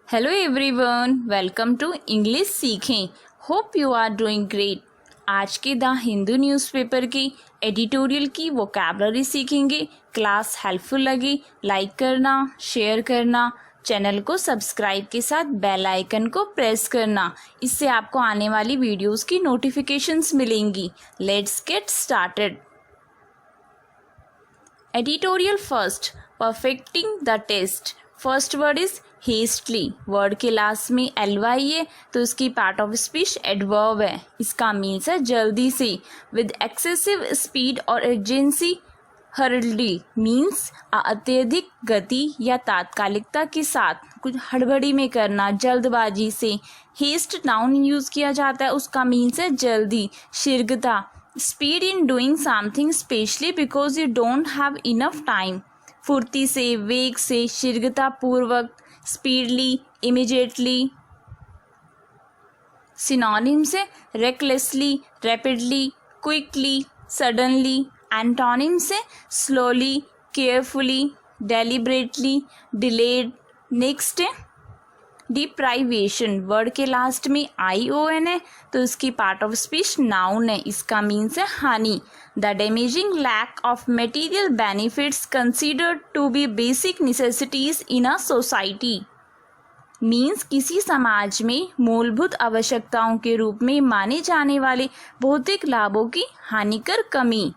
Hello everyone, welcome to English सीखें। Hope you are doing great. आज के the Hindu newspaper की editorial की वोकैबलरी सीखेंगे। क्लास हेल्पफुल लगी लाइक करना, शेयर करना, चैनल को सब्सक्राइब के साथ बेल आइकन को प्रेस करना। इससे आपको आने वाली वीडियोस की नोटिफिकेशंस मिलेंगी। Let's get started. Editorial first, perfecting the test. First word is hastily. Word के लास्ट में ly है तो इसकी पार्ट ऑफ स्पीच एडवर्ब है। इसका मीन्स है जल्दी से। विद एक्सेसिव स्पीड और अर्जेंसी। हर्डली मीन्स अत्यधिक गति या तात्कालिकता के साथ कुछ हड़बड़ी में करना, जल्दबाजी से। हेस्ट नाउन यूज किया जाता है, उसका मीन्स है जल्दी, शीघ्रता। Speed in doing something specially because you don't have enough time. फुर्ती से, वेग से, शीघ्रता पूर्वक, स्पीडली, इमीडिएटली। सिनोनिम्स से recklessly, rapidly, quickly, suddenly. Antonym से slowly, carefully, deliberately, delayed. Next है डिप्राइवेशन। वर्ड के लास्ट में ION है तो इसकी पार्ट ऑफ स्पीच नाउन है। इसका मीन्स है हानि। The damaging lack of material benefits considered to be basic necessities in a society. Means किसी समाज में मूलभूत आवश्यकताओं के रूप में माने जाने वाले भौतिक लाभों की हानिकर कमी।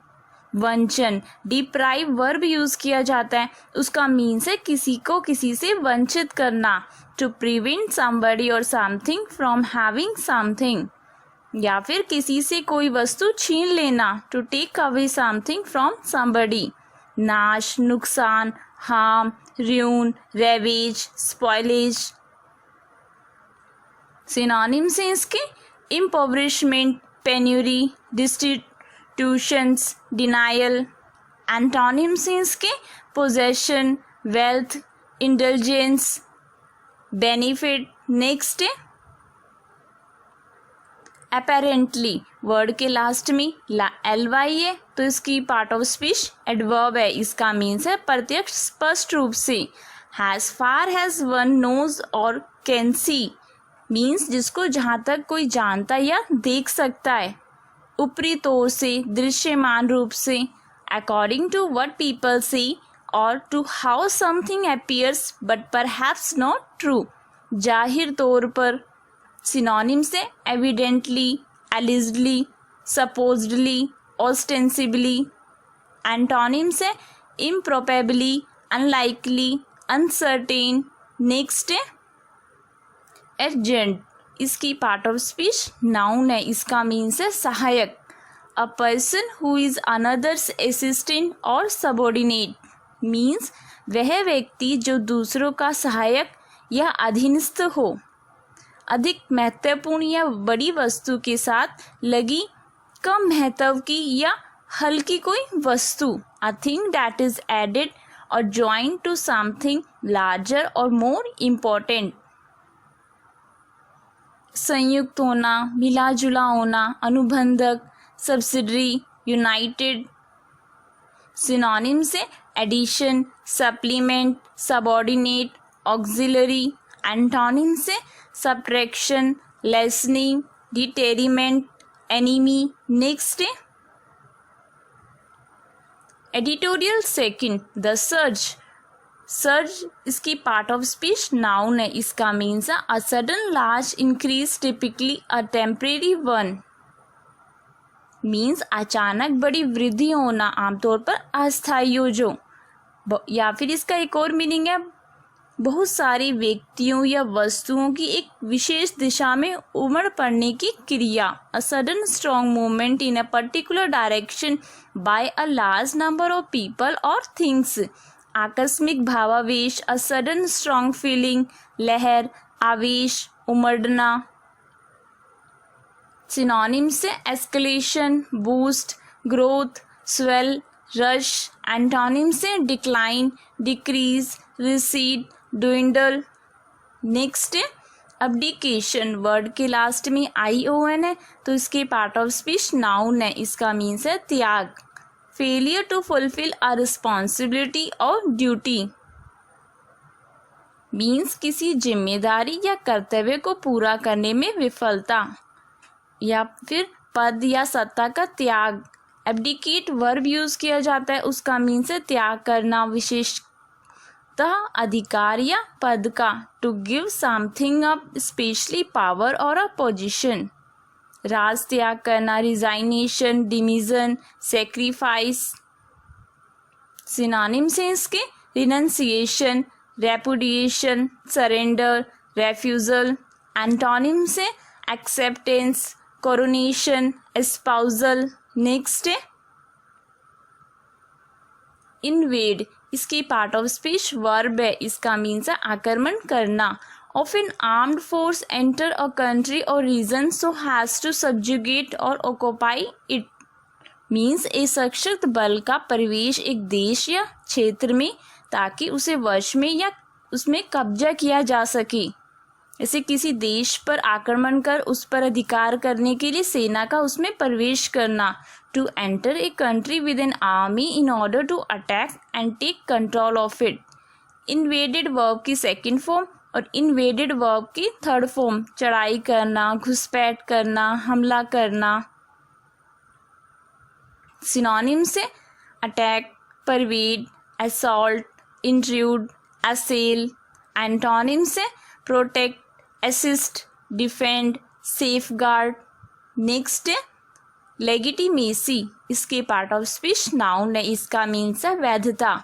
वंचन, डिप्राइव वर्ब यूज किया जाता है, उसका मीन्स है किसी को किसी से वंचित करना। टू प्रिवेंट समबडी और समथिंग फ्रॉम हैविंग समथिंग, या फिर किसी से कोई वस्तु छीन लेना। To take away something from somebody. नाश, नुकसान, harm, ruin, ravage, spoilage. Synonyms हैं इसके impoverishment, penury, destitutions, denial. Antonyms हैं इसके possession, wealth, indulgence, benefit. Next है अपेरेंटली। वर्ड के लास्ट में ly है तो इसकी पार्ट ऑफ स्पीच एडवर्ब है। इसका मीन्स है प्रत्यक्ष, स्पष्ट रूप से। As far as one knows और कैन सी मीन्स जिसको जहाँ तक कोई जानता या देख सकता है। ऊपरी तौर से, दृश्यमान रूप से। According to what people see or to how something appears but perhaps not true, जाहिर तौर पर। सिनोनिम से evidently, allegedly, supposedly, ostensibly. Antonym से इम्प्रोबेबली, अनलाइकली, अनसर्टेन। नेक्स्ट है एजेंट। इसकी पार्ट ऑफ स्पीच नाउन है। इसका मीन्स है सहायक। A person who is another's assistant or subordinate means वह व्यक्ति जो दूसरों का सहायक या अधीनस्थ हो। अधिक महत्वपूर्ण या बड़ी वस्तु के साथ लगी कम महत्व की या हल्की कोई वस्तु। A thing that is added और ज्वाइंट टू समथिंग लार्जर और मोर इम्पोर्टेंट। संयुक्त होना, मिला जुला होना, अनुबंधक, सब्सिडरी, यूनाइटेड। सिनोनिम से addition, supplement, subordinate, auxiliary. Antonym से subtraction, lessening, detriment, enemy. Next है editorial second, the surge. Surge इसकी पार्ट ऑफ स्पीच नाउन है। इसका मीन्स है a sudden large increase, typically a temporary one means अचानक बड़ी वृद्धि होना, आमतौर पर अस्थायी हो जो। या फिर इसका एक और मीनिंग है बहुत सारे व्यक्तियों या वस्तुओं की एक विशेष दिशा में उमड़ पड़ने की क्रिया। A sudden strong movement in a particular direction by a large number of people or things. आकस्मिक भावावेश, अ सडन स्ट्रॉन्ग फीलिंग, लहर, आवेश, उमड़ना। सिनोनिम से escalation, boost, growth, swell, rush. Antonym से decline, decrease, recede, dwindle. Next है abdication. Word के last में ION है तो इसके पार्ट ऑफ स्पीच नाउन है। इसका मीन्स है त्याग। Failure to fulfil a responsibility और ड्यूटी। मीन्स किसी जिम्मेदारी या कर्तव्य को पूरा करने में विफलता, या फिर पद या सत्ता का त्याग। एब्डिकेट वर्ब यूज किया जाता है, उसका मीन्स है त्याग करना, विशेषतः अधिकार या पद का। To give something up, especially power और अ पोजिशन। राज त्याग करना, रिजाइनेशन, डिमिजन, सेक्रीफाइस। सिनोनिम्स हैं इसके renunciation, repudiation, surrender, refusal. Antonyms हैं एक्सेप्टेंस, कोरोनेशन, एस्पाउजल। नेक्स्ट है इन्वेड, इसकी पार्ट ऑफ स्पीच वर्ब है, इसका मीन्स है आक्रमण करना। Of an armed force enter a country or region so as to subjugate or occupy it, means एक सशक्त बल का प्रवेश एक देश या क्षेत्र में ताकि उसे वश में या उसमें कब्जा किया जा सके। ऐसे किसी देश पर आक्रमण कर उस पर अधिकार करने के लिए सेना का उसमें प्रवेश करना। To enter a country with an army in order to attack and take control of it. Invaded verb की सेकेंड फॉर्म और इन्वेडेड वर्ब की थर्ड फॉर्म, चढ़ाई करना, घुसपैठ करना, हमला करना। सिनोनिम से attack, pervade, assault, intrude, assail. Antonym से protect, assist, defend, safeguard. Next है लेगिटिमेसी, इसके पार्ट ऑफ स्पीच नाउन है, इसका मीन्स है वैधता।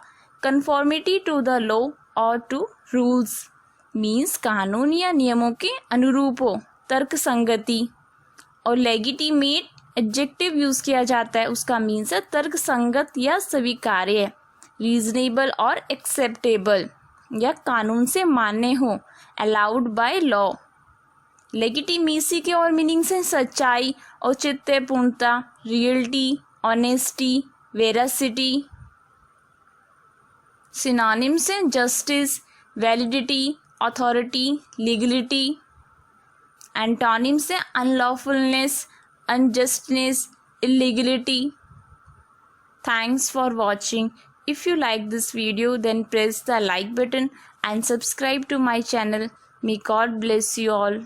कंफॉर्मिटी टू द लॉ और टू रूल्स, मीन्स कानून या नियमों के अनुरूप हो, तर्क संगति। और लेगिटिमेट एडजेक्टिव यूज किया जाता है, उसका मीन्स है तर्क संगत या स्वीकार्य, रीजनेबल और एक्सेप्टेबल, या कानून से मान्य हो, अलाउड बाय लॉ। लेगिटिमेसी के और मीनिंग्स हैं सच्चाई, औचित्यपूर्णता, रियलिटी, ऑनेस्टी, वेरासिटी। सिनोनिम्स हैं justice, validity, authority, legality. Antonyms हैं अनलॉफुलनेस, अनजस्टनेस, illegality. Thanks for watching. If you like this video, then press the like button and subscribe to my channel. May God bless you all.